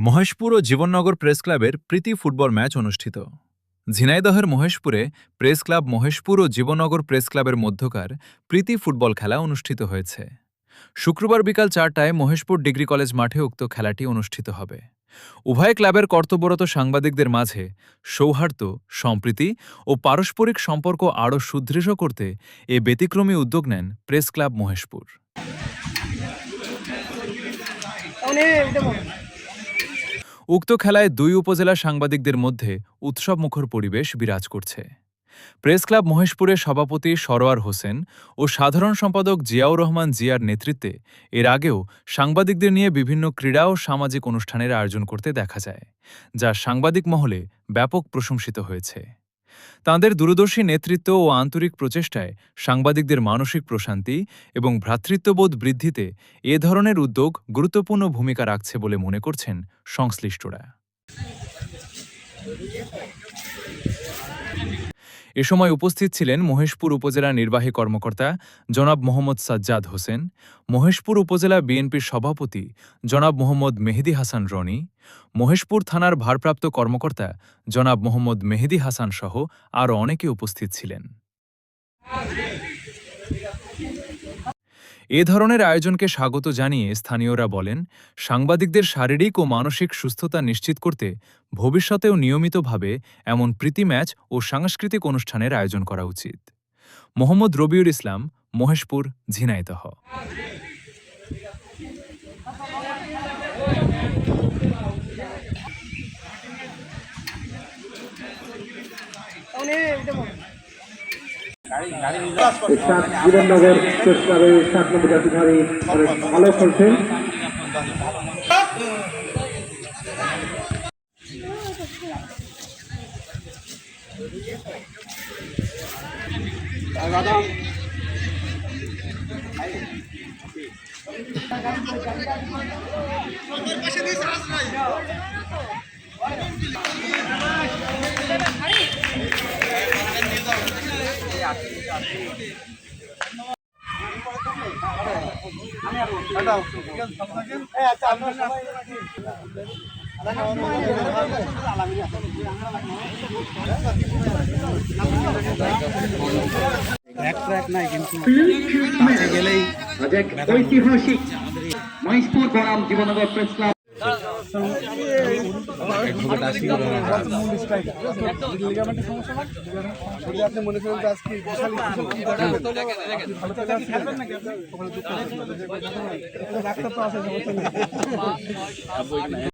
মহেশপুর ও Jibannagar press ক্লাবের প্রীতি football match অনুষ্ঠিত। ঝিনাইদহের মহেশপুরে প্রেস ক্লাব মহেশপুর ও জীবননগর প্রেস ক্লাবের মধ্যকার প্রীতি ফুটবল খেলা অনুষ্ঠিত হয়েছে। শুক্রবার বিকাল ৪টায় মহেশপুর ডিগ্রি কলেজ মাঠে উক্ত খেলাটি অনুষ্ঠিত হবে। উভয় ক্লাবের কর্তব্যরত সাংবাদিকদের মাঝে সৌহার্দ্য, সম্প্রীতি ও পারস্পরিক সম্পর্ক আরও সুদৃঢ় করতে এ ব্যতিক্রমী উদ্যোগ নেন প্রেস ক্লাব মহেশপুর। উক্ত খেলায় দুই উপজেলা সাংবাদিকদের মধ্যে উৎসবমুখর পরিবেশ বিরাজ করছে। প্রেস ক্লাব মহেশপুরের সভাপতি সরোয়ার হোসেন ও সাধারণ সম্পাদক জিয়াউর রহমান জিয়ার নেতৃত্বে এর আগেও সাংবাদিকদের নিয়ে বিভিন্ন ক্রীড়া ও সামাজিক অনুষ্ঠানের আয়োজন করতে দেখা যায়, যা সাংবাদিক মহলে ব্যাপক প্রশংসিত হয়েছে। তাঁদের দূরদর্শী নেতৃত্ব ও আন্তরিক প্রচেষ্টায় সাংবাদিকদের মানসিক প্রশান্তি এবং ভ্রাতৃত্ববোধ বৃদ্ধিতে এ ধরনের উদ্যোগ গুরুত্বপূর্ণ ভূমিকা রাখছে বলে মনে করছেন সংশ্লিষ্টরা। এ সময় উপস্থিত ছিলেন মহেশপুর উপজেলা নির্বাহী কর্মকর্তা জনাব মোহাম্মদ সাজ্জাদ হোসেন, মহেশপুর উপজেলা বিএনপির সভাপতি জনাব মোহাম্মদ মেহেদী হাসান রনি, মহেশপুর থানার ভারপ্রাপ্ত কর্মকর্তা জনাব মোহাম্মদ মেহেদী হাসান সহ আরও অনেকে উপস্থিত ছিলেন। এ ধরনের আয়োজনকে স্বাগত জানিয়ে স্থানীয়রা বলেন, সাংবাদিকদের শারীরিক ও মানসিক সুস্থতা নিশ্চিত করতে ভবিষ্যতেও নিয়মিতভাবে এমন প্রীতি ম্যাচ ও সাংস্কৃতিক অনুষ্ঠানের আয়োজন করা উচিত। মোহাম্মদ রবিউল ইসলাম, মহেশপুর, ঝিনাইদহ। জীবননগর প্রেস ক্লাবের 7 নম্বর জাতীয়ধারী অনেক ভালো খেলছেন। ঐতিহাসিক মহেশপুর বনাম জীবননগর প্রেস ক্লাব আপনি মনে করেন আজকে